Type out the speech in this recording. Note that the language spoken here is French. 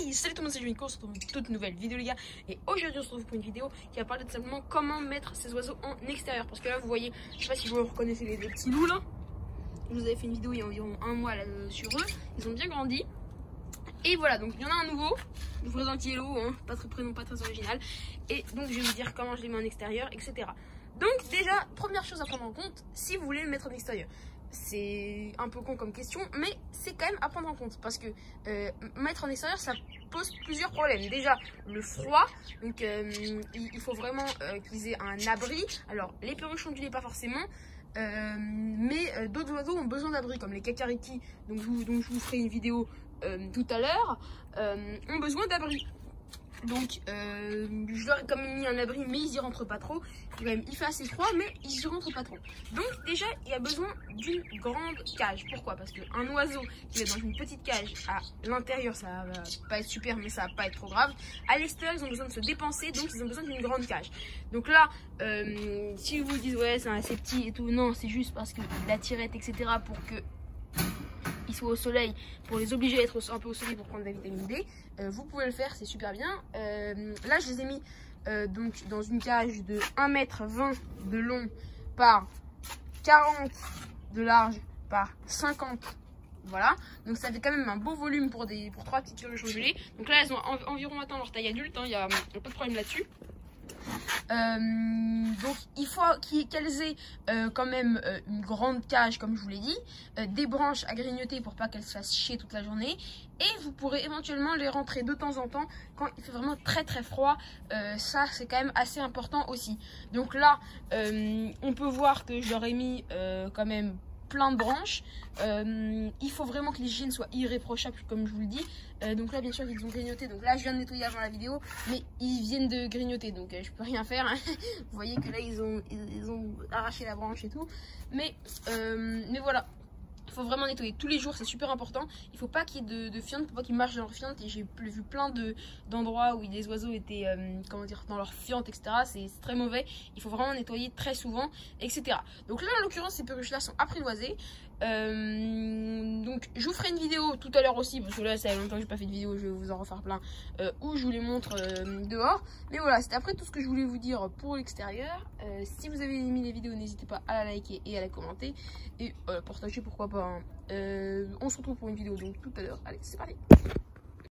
Hey, salut tout le monde, c'est Jumico, on se retrouve pour une toute nouvelle vidéo les gars. Et aujourd'hui on se retrouve pour une vidéo qui va parler de simplement comment mettre ces oiseaux en extérieur. Parce que là vous voyez, je sais pas si vous reconnaissez les deux petits loups là. Je vous avais fait une vidéo il y a environ un mois là, sur eux, ils ont bien grandi. Et voilà, donc il y en a un nouveau, je vous présente Yellow, hein, pas très prénom, pas très original. Et donc je vais vous dire comment je les mets en extérieur, etc. Donc déjà, première chose à prendre en compte, si vous voulez les mettre en extérieur. C'est un peu con comme question, mais c'est quand même à prendre en compte parce que mettre en extérieur ça pose plusieurs problèmes. Déjà le froid, donc il faut vraiment qu'ils aient un abri. Alors les perruches ondulées pas forcément, mais d'autres oiseaux ont besoin d'abri comme les kakariki, donc je vous ferai une vidéo tout à l'heure, ont besoin d'abri. Donc je leur ai quand même mis un abri, mais ils y rentrent pas trop. Il fait assez froid, mais ils y rentrent pas trop. Donc déjà il y a besoin d'une grande cage. Pourquoi? Parce qu'un oiseau qui est dans une petite cage, à l'intérieur ça va pas être super, mais ça va pas être trop grave. À l'extérieur ils ont besoin de se dépenser, donc ils ont besoin d'une grande cage. Donc là si vous vous dites ouais c'est assez petit et tout, non, c'est juste parce que la tirette etc pour que ils soient au soleil, pour les obliger à être un peu au soleil pour prendre de la vitamine D, vous pouvez le faire, c'est super bien. Là je les ai mis donc dans une cage de 1,20 m de long par 40 de large par 50. Voilà, donc ça fait quand même un beau volume pour 3 petites perruches ondulées. Donc là elles ont environ atteint leur taille adulte, hein, il n'y a pas de problème là-dessus. Donc il faut qu'elles aient quand même une grande cage comme je vous l'ai dit, des branches à grignoter pour pas qu'elles se fassent chier toute la journée, et vous pourrez éventuellement les rentrer de temps en temps quand il fait vraiment très très froid. Ça c'est quand même assez important aussi. Donc là on peut voir que je leur ai mis quand même plein de branches. Il faut vraiment que l'hygiène soit irréprochable comme je vous le dis. Donc là bien sûr ils ont grignoté, donc là je viens de nettoyer avant la vidéo, mais ils viennent de grignoter, donc je peux rien faire, hein. Vous voyez que là ils ont arraché la branche et tout, mais voilà, il faut vraiment nettoyer tous les jours, c'est super important. Il faut pas qu'il y ait de fientes, faut pas qu'ils marchent dans leur fiente. Et j'ai vu plein d'endroits où les oiseaux étaient comment dire, dans leur fiente, etc. C'est très mauvais. Il faut vraiment nettoyer très souvent, etc. Donc là en l'occurrence ces perruches là sont apprivoisées. Donc je vous ferai une vidéo tout à l'heure aussi, parce que là ça fait longtemps que j'ai pas fait de vidéo, je vais vous en refaire plein où je vous les montre dehors. Mais voilà, c'était après tout ce que je voulais vous dire pour l'extérieur. Si vous avez aimé les vidéos, n'hésitez pas à la liker et à la commenter et partager, pourquoi pas, hein. On se retrouve pour une vidéo donc tout à l'heure. Allez, c'est parti.